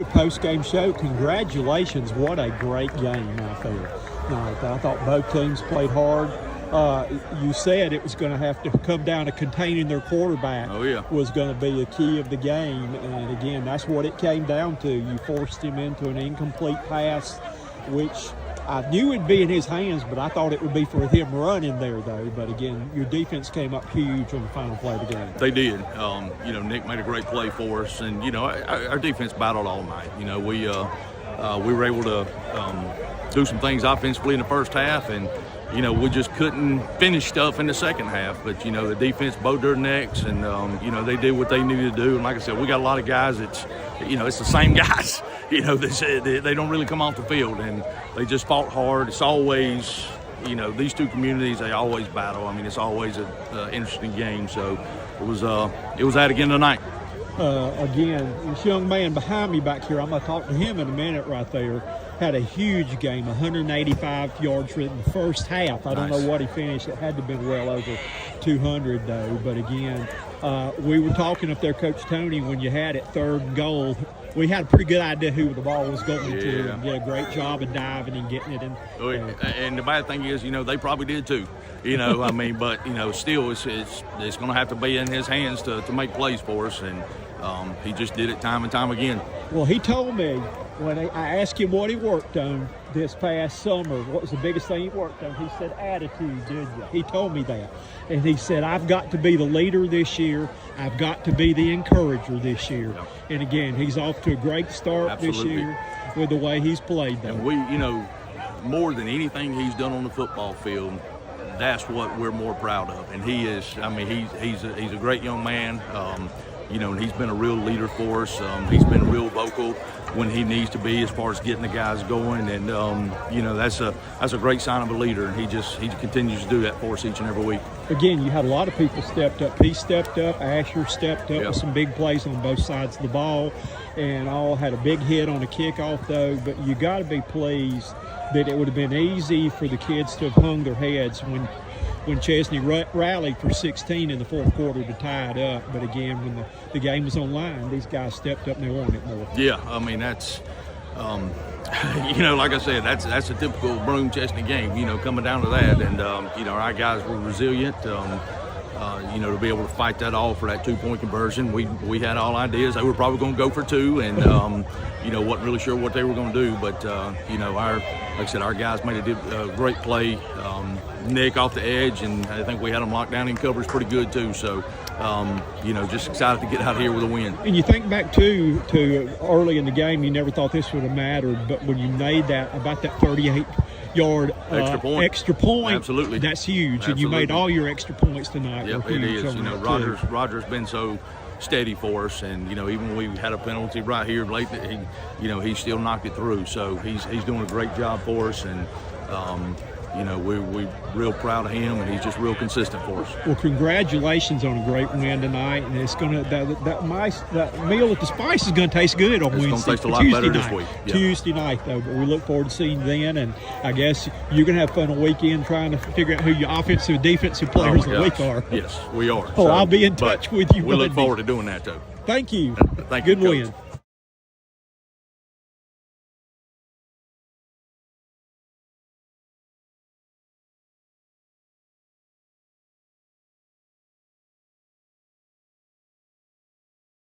post-game show, congratulations. What a great game out there. I thought both teams played hard. You said it was going to have to come down to containing their quarterback. Oh, yeah. Was going to be a key of the game. And, again, that's what it came down to. You forced him into an incomplete pass, which I knew it'd be in his hands, but I thought it would be for him running there, though. But, again, your defense came up huge on the final play of the game. They did. Nick made a great play for us. And, our defense battled all night. We were able to do some things offensively in the first half, and we just couldn't finish stuff in the second half. But, the defense bowed their necks, and, they did what they needed to do. And like I said, we got a lot of guys that's, it's the same guys, they don't really come off the field, and they just fought hard. It's always, these two communities, they always battle. I mean, it's always an interesting game. So it was that again tonight. Again, this young man behind me back here, I'm going to talk to him in a minute right there, had a huge game, 185 yards in the first half. I don't know what he finished. It had to have been well over 200, though. But, again, we were talking up there, Coach Tony, when you had it third and goal. We had a pretty good idea who the ball was going to. And did a great job of diving and getting it in. And the bad thing is, they probably did too. But, still it's going to have to be in his hands to make plays for us. And he just did it time and time again. Well, he told me when I asked him what he worked on this past summer, what was the biggest thing he worked on, he said attitude, did you? He told me that. And he said, I've got to be the leader this year. I've got to be the encourager this year. Yep. And, again, he's off to a great start this year with the way he's played, though. And we, more than anything he's done on the football field, that's what we're more proud of. And he is, he's a great young man. And he's been a real leader for us. He's been real vocal when he needs to be as far as getting the guys going. And, that's a great sign of a leader. And he continues to do that for us each and every week. Again, you had a lot of people stepped up. He stepped up. Asher stepped up with some big plays on both sides of the ball. And all had a big hit on a kickoff, though. But you got to be pleased that it would have been easy for the kids to have hung their heads when Chesnee rallied for 16 in the fourth quarter to tie it up. But, again, when the game was on line, these guys stepped up and they wanted it more. Yeah, that's like I said, that's a typical Broome Chesnee game, coming down to that. And, our guys were resilient, to be able to fight that all for that two-point conversion. We had all ideas. They were probably going to go for two, and, wasn't really sure what they were going to do. But, like I said, our guys made a great play. Nick off the edge, and I think we had them locked down in covers pretty good too. So, just excited to get out here with a win. And you think back to early in the game, you never thought this would have mattered, but when you made that 38-yard extra point, absolutely, that's huge. Absolutely. And you made all your extra points tonight. Yep, it is. Roger's been so steady for us, and even when we had a penalty right here late, he still knocked it through. So he's doing a great job for us, and we're real proud of him, and he's just real consistent for us. Well, congratulations on a great win tonight, and it's going to that meal at the Spice is going to taste good on Wednesday. It's going to taste a lot better this week. Yeah. Tuesday night, though, but we look forward to seeing you then, and I guess you're going to have fun all weekend trying to figure out who your offensive and defensive players of the week are. Yes, we are. I'll be in touch with you. We look forward to doing that, too. Thank you. Thank you, Good win.